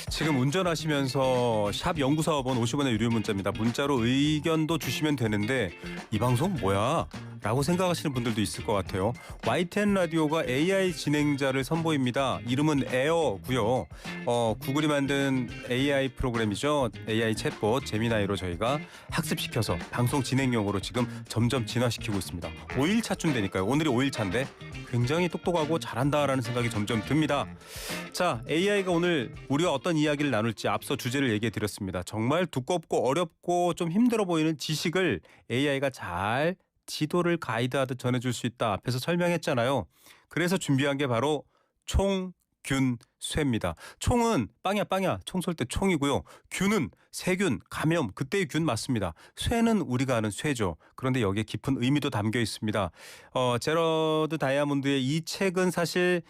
지금 운전하시면서 샵 0945번 50원의 유료 문자입니다. 문자로 의견도 주시면 되는데 이 방송 뭐야? 라고 생각하시는 분들도 있을 것 같아요. YTN 라디오가 AI 진행자를 선보입니다. 이름은 에어고요. 구글이 만든 AI 프로그램이죠. AI 챗봇 제미나이로 저희가 학습시켜서 방송 진행용으로 지금 점점 진화시키고 있습니다. 5일차쯤 되니까요. 오늘이 5일차인데 굉장히 똑똑하고 잘한다라는 생각이 점점 듭니다. 자, AI가 오늘 우리가 어떤 이야기를 나눌지 앞서 주제를 얘기해 드렸습니다. 정말 두껍고 어렵고 좀 힘들어 보이는 지식을 AI가 잘 지도를 가이드하듯 전해줄 수 있다. 앞에서 설명했잖아요. 그래서 준비한 게 바로 총균쇠입니다. 총은 빵야 총 쏠 때 총이고요. 균은 세균, 감염, 그때의 균 맞습니다. 쇠는 우리가 아는 쇠죠. 그런데 여기에 깊은 의미도 담겨 있습니다. 제러드 다이아몬드의 이 책은 사실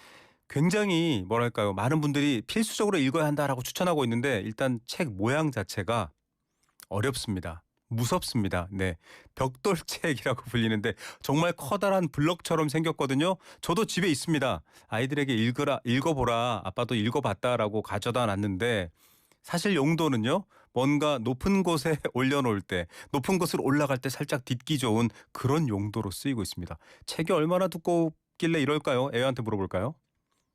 굉장히 뭐랄까요, 많은 분들이 필수적으로 읽어야 한다라고 추천하고 있는데 일단 책 모양 자체가 어렵습니다. 무섭습니다. 네, 벽돌책이라고 불리는데 정말 커다란 블럭처럼 생겼거든요. 저도 집에 있습니다. 아이들에게 읽어보라, 아빠도 읽어봤다라고 가져다 놨는데 사실 용도는요, 뭔가 높은 곳에 올려놓을 때, 높은 곳으로 올라갈 때 살짝 딛기 좋은 그런 용도로 쓰이고 있습니다. 책이 얼마나 두껍길래 이럴까요? 애한테 물어볼까요?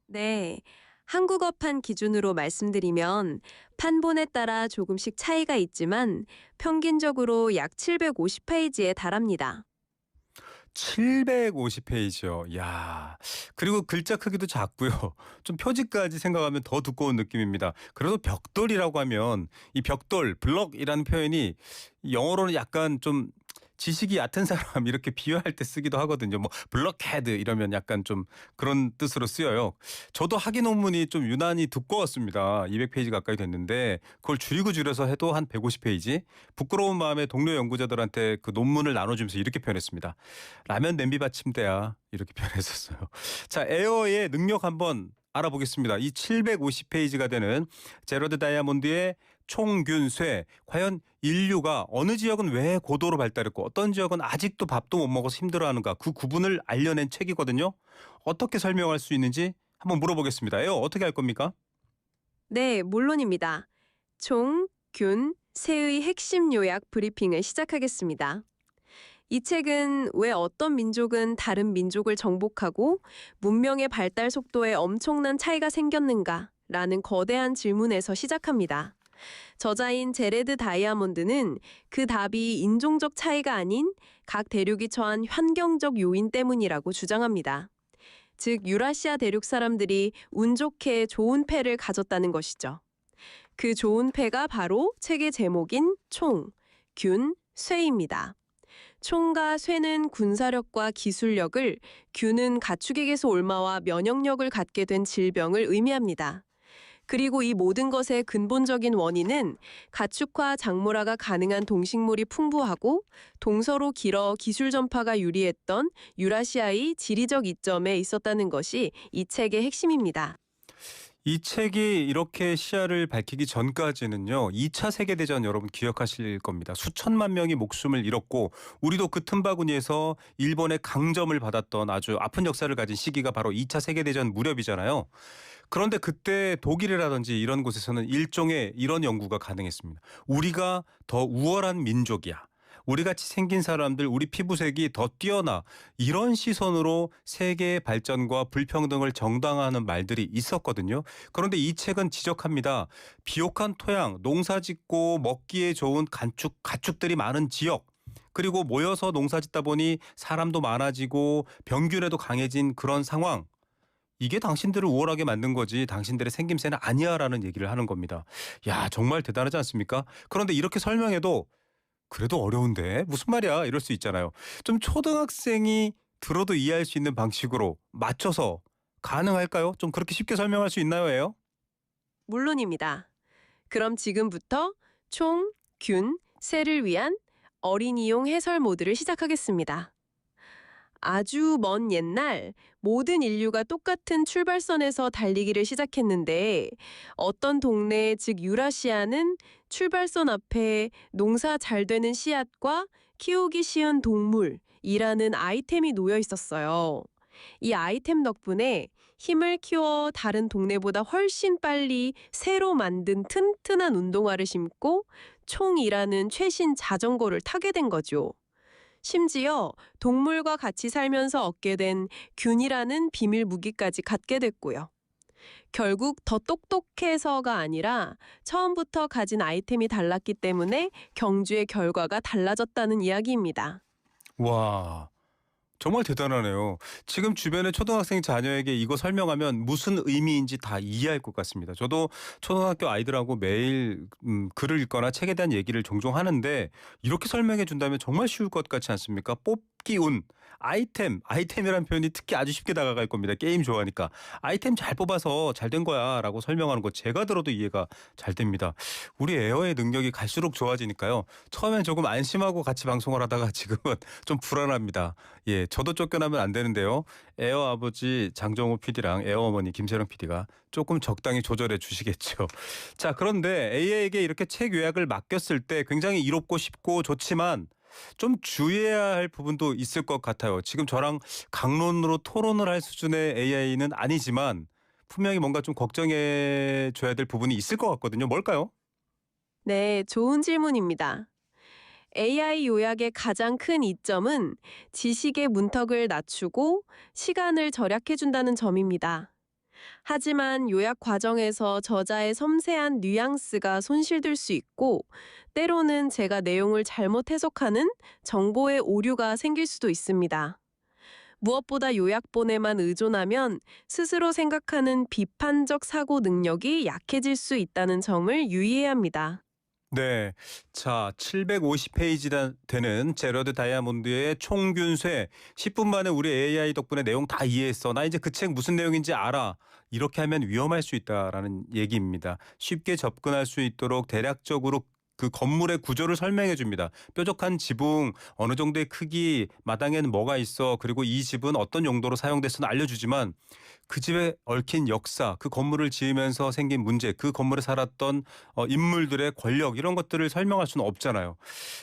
네. 한국어판 기준으로 말씀드리면 판본에 따라 조금씩 차이가 있지만 평균적으로 약 750페이지에 달합니다. 750페이지요. 야, 그리고 글자 크기도 작고요. 좀 표지까지 생각하면 더 두꺼운 느낌입니다. 그래도 벽돌이라고 하면 이 벽돌, 블럭이라는 표현이 영어로는 약간 좀 지식이 얕은 사람 이렇게 비유할 때 쓰기도 하거든요. 뭐 블럭헤드 이러면 약간 좀 그런 뜻으로 쓰여요. 저도 학위 논문이 좀 유난히 두꺼웠습니다. 200페이지 가까이 됐는데 그걸 줄여서 해도 한 150페이지. 부끄러운 마음에 동료 연구자들한테 그 논문을 나눠주면서 이렇게 표현했습니다. 라면 냄비 받침대야, 이렇게 표현했었어요. 자, 에어의 능력 한번 알아보겠습니다. 이 750페이지가 되는 제러드 다이아몬드의 총균쇠, 과연 인류가 어느 지역은 왜 고도로 발달했고 어떤 지역은 아직도 밥도 못 먹어서 힘들어하는가, 그 구분을 알려낸 책이거든요. 어떻게 설명할 수 있는지 한번 물어보겠습니다. 에어, 어떻게 할 겁니까? 네, 물론입니다. 총, 균, 세의 핵심 요약 브리핑을 시작하겠습니다. 이 책은 왜 어떤 민족은 다른 민족을 정복하고 문명의 발달 속도에 엄청난 차이가 생겼는가라는 거대한 질문에서 시작합니다. 저자인 제레드 다이아몬드는 그 답이 인종적 차이가 아닌 각 대륙이 처한 환경적 요인 때문이라고 주장합니다. 즉, 유라시아 대륙 사람들이 운 좋게 좋은 패를 가졌다는 것이죠. 그 좋은 패가 바로 책의 제목인 총, 균, 쇠입니다. 총과 쇠는 군사력과 기술력을, 균은 가축에게서 옮아와 면역력을 갖게 된 질병을 의미합니다. 그리고 이 모든 것의 근본적인 원인은 가축화 작물화가 가능한 동식물이 풍부하고 동서로 길어 기술 전파가 유리했던 유라시아의 지리적 이점에 있었다는 것이 이 책의 핵심입니다. 이 책이 이렇게 시야를 밝히기 전까지는요, 2차 세계대전 여러분 기억하실 겁니다. 수천만 명이 목숨을 잃었고 우리도 그 틈바구니에서 일본의 강점을 받았던 아주 아픈 역사를 가진 시기가 바로 2차 세계대전 무렵이잖아요. 그런데 그때 독일이라든지 이런 곳에서는 일종의 이런 연구가 가능했습니다. 우리가 더 우월한 민족이야, 우리같이 생긴 사람들, 우리 피부색이 더 뛰어나, 이런 시선으로 세계의 발전과 불평등을 정당화하는 말들이 있었거든요. 그런데 이 책은 지적합니다. 비옥한 토양, 농사짓고 먹기에 좋은 가축들이 많은 지역, 그리고 모여서 농사짓다 보니 사람도 많아지고 병균에도 강해진 그런 상황, 이게 당신들을 우월하게 만든 거지 당신들의 생김새는 아니야라는 얘기를 하는 겁니다. 야, 정말 대단하지 않습니까? 그런데 이렇게 설명해도 그래도 어려운데 무슨 말이야, 이럴 수 있잖아요. 좀 초등학생이 들어도 이해할 수 있는 방식으로 맞춰서 가능할까요? 좀 그렇게 쉽게 설명할 수 있나요, 예요? 물론입니다. 그럼 지금부터 총, 균, 쇠를 위한 어린이용 해설 모드를 시작하겠습니다. 아주 먼 옛날 모든 인류가 똑같은 출발선에서 달리기를 시작했는데 어떤 동네, 즉 유라시아는 출발선 앞에 농사 잘 되는 씨앗과 키우기 쉬운 동물이라는 아이템이 놓여 있었어요. 이 아이템 덕분에 힘을 키워 다른 동네보다 훨씬 빨리 새로 만든 튼튼한 운동화를 신고 총이라는 최신 자전거를 타게 된 거죠. 심지어 동물과 같이 살면서 얻게 된 균이라는 비밀 무기까지 갖게 됐고요. 결국 더 똑똑해서가 아니라 처음부터 가진 아이템이 달랐기 때문에 경주의 결과가 달라졌다는 이야기입니다. 와. 정말 대단하네요. 지금 주변의 초등학생 자녀에게 이거 설명하면 무슨 의미인지 다 이해할 것 같습니다. 저도 초등학교 아이들하고 매일 글을 읽거나 책에 대한 얘기를 종종 하는데 이렇게 설명해 준다면 정말 쉬울 것 같지 않습니까? 뽑기 운, 아이템이라는 표현이 특히 아주 쉽게 다가갈 겁니다. 게임 좋아하니까. 아이템 잘 뽑아서 잘 된 거야 라고 설명하는 거 제가 들어도 이해가 잘 됩니다. 우리 에어의 능력이 갈수록 좋아지니까요. 처음엔 조금 안심하고 같이 방송을 하다가 지금은 좀 불안합니다. 예, 저도 쫓겨나면 안 되는데요. 에어 아버지 장정호 PD랑 에어 어머니 김세령 PD가 조금 적당히 조절해 주시겠죠. 자, 그런데 AI에게 이렇게 책 요약을 맡겼을 때 굉장히 이롭고 쉽고 좋지만 좀 주의해야 할 부분도 있을 것 같아요. 지금 저랑 강론으로 토론을 할 수준의 AI는 아니지만 분명히 뭔가 좀 걱정해 줘야 될 부분이 있을 것 같거든요. 뭘까요? 네, 좋은 질문입니다. AI 요약의 가장 큰 이점은 지식의 문턱을 낮추고 시간을 절약해준다는 점입니다. 하지만 요약 과정에서 저자의 섬세한 뉘앙스가 손실될 수 있고, 때로는 제가 내용을 잘못 해석하는 정보의 오류가 생길 수도 있습니다. 무엇보다 요약본에만 의존하면 스스로 생각하는 비판적 사고 능력이 약해질 수 있다는 점을 유의해야 합니다. 네. 자, 750페이지 되는 제러드 다이아몬드의 총균쇠. 10분 만에 우리 AI 덕분에 내용 다 이해했어. 나 이제 그 책 무슨 내용인지 알아. 이렇게 하면 위험할 수 있다라는 얘기입니다. 쉽게 접근할 수 있도록 대략적으로 그 건물의 구조를 설명해 줍니다. 뾰족한 지붕, 어느 정도의 크기, 마당에는 뭐가 있어, 그리고 이 집은 어떤 용도로 사용됐어는 알려주지만 그 집에 얽힌 역사, 그 건물을 지으면서 생긴 문제, 그 건물에 살았던 인물들의 권력 이런 것들을 설명할 수는 없잖아요.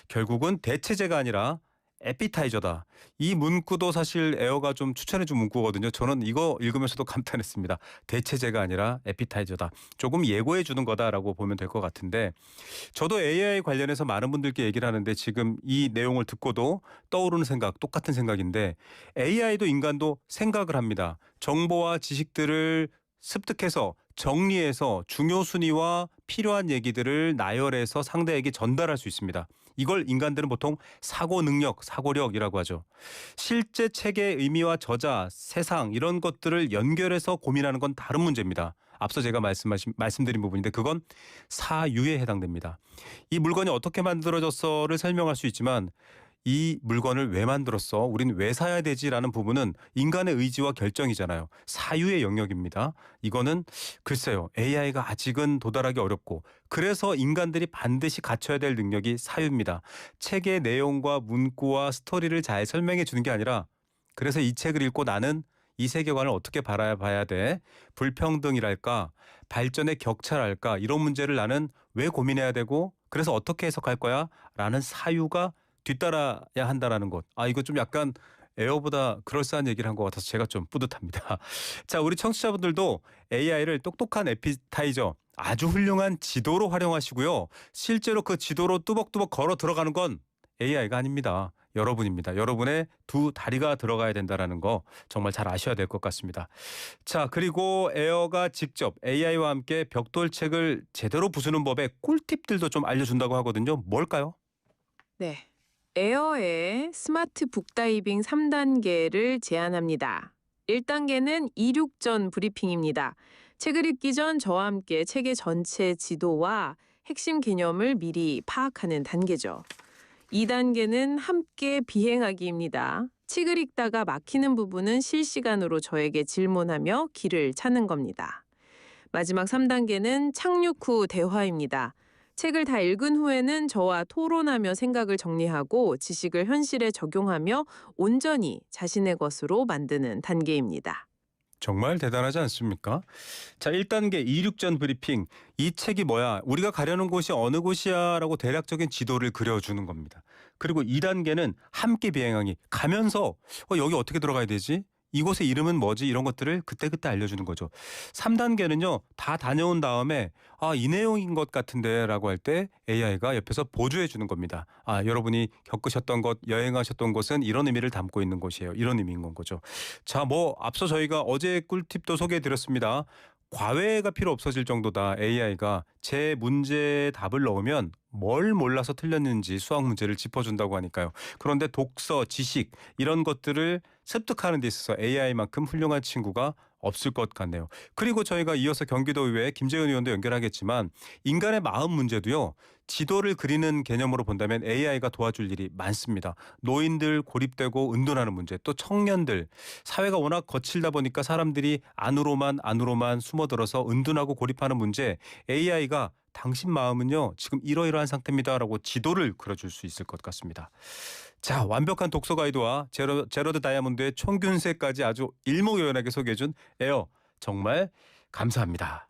결국은 대체제가 아니라 에피타이저다. 이 문구도 사실 에어가 좀 추천해준 문구거든요. 저는 이거 읽으면서도 감탄했습니다. 대체제가 아니라 에피타이저다. 조금 예고해 주는 거다라고 보면 될 것 같은데 저도 AI 관련해서 많은 분들께 얘기를 하는데 지금 이 내용을 듣고도 떠오르는 생각, 똑같은 생각인데 AI도 인간도 생각을 합니다. 정보와 지식들을 습득해서 정리해서 중요 순위와 필요한 얘기들을 나열해서 상대에게 전달할 수 있습니다. 이걸 인간들은 보통 사고 능력, 사고력이라고 하죠. 실제 책의 의미와 저자, 세상 이런 것들을 연결해서 고민하는 건 다른 문제입니다. 앞서 제가 말씀드린 부분인데 그건 사유에 해당됩니다. 이 물건이 어떻게 만들어졌어를 설명할 수 있지만 이 물건을 왜 만들었어? 우린 왜 사야 되지라는 부분은 인간의 의지와 결정이잖아요. 사유의 영역입니다. 이거는 글쎄요. AI가 아직은 도달하기 어렵고 그래서 인간들이 반드시 갖춰야 될 능력이 사유입니다. 책의 내용과 문구와 스토리를 잘 설명해 주는 게 아니라 그래서 이 책을 읽고 나는 이 세계관을 어떻게 바라봐야 돼? 불평등이랄까? 발전의 격차랄까? 이런 문제를 나는 왜 고민해야 되고 그래서 어떻게 해석할 거야? 라는 사유가 뒤따라야 한다라는 것. 아, 이거 좀 약간 에어보다 그럴싸한 얘기를 한 것 같아서 제가 좀 뿌듯합니다. 자, 우리 청취자분들도 AI를 똑똑한 에피타이저, 아주 훌륭한 지도로 활용하시고요. 실제로 그 지도로 뚜벅뚜벅 걸어 들어가는 건 AI가 아닙니다. 여러분입니다. 여러분의 두 다리가 들어가야 된다는 거 정말 잘 아셔야 될 것 같습니다. 자, 그리고 에어가 직접 AI와 함께 벽돌책을 제대로 부수는 법의 꿀팁들도 좀 알려준다고 하거든요. 뭘까요? 네. 에어의 스마트 북다이빙 3단계를 제안합니다. 1단계는 이륙전 브리핑입니다. 책을 읽기 전 저와 함께 책의 전체 지도와 핵심 개념을 미리 파악하는 단계죠. 2단계는 함께 비행하기입니다. 책을 읽다가 막히는 부분은 실시간으로 저에게 질문하며 길을 찾는 겁니다. 마지막 3단계는 착륙 후 대화입니다. 책을 다 읽은 후에는 저와 토론하며 생각을 정리하고 지식을 현실에 적용하며 온전히 자신의 것으로 만드는 단계입니다. 정말 대단하지 않습니까? 자, 1단계 이륙전 브리핑. 이 책이 뭐야? 우리가 가려는 곳이 어느 곳이야? 라고 대략적인 지도를 그려주는 겁니다. 그리고 2단계는 함께 비행하기. 가면서 여기 어떻게 들어가야 되지? 이곳의 이름은 뭐지? 이런 것들을 그때그때 알려주는 거죠. 3단계는요. 다 다녀온 다음에 이 내용인 것 같은데 라고 할 때 AI가 옆에서 보조해 주는 겁니다. 여러분이 겪으셨던 것, 여행하셨던 곳은 이런 의미를 담고 있는 곳이에요. 이런 의미인 건 거죠. 자, 앞서 저희가 어제 꿀팁도 소개해 드렸습니다. 과외가 필요 없어질 정도다. AI가 제 문제 답을 넣으면 뭘 몰라서 틀렸는지 수학 문제를 짚어준다고 하니까요. 그런데 독서, 지식 이런 것들을 습득하는 데 있어서 AI만큼 훌륭한 친구가 없을 것 같네요. 그리고 저희가 이어서 경기도의회 김재은 의원도 연결하겠지만 인간의 마음 문제도요. 지도를 그리는 개념으로 본다면 AI가 도와줄 일이 많습니다. 노인들 고립되고 은둔하는 문제, 또 청년들 사회가 워낙 거칠다 보니까 사람들이 안으로만 숨어들어서 은둔하고 고립하는 문제, AI가 당신 마음은요 지금 이러이러한 상태입니다라고 지도를 그려줄 수 있을 것 같습니다. 자, 완벽한 독서 가이드와 제러드 다이아몬드의 총균세까지 아주 일목요연하게 소개해준 에어 정말 감사합니다.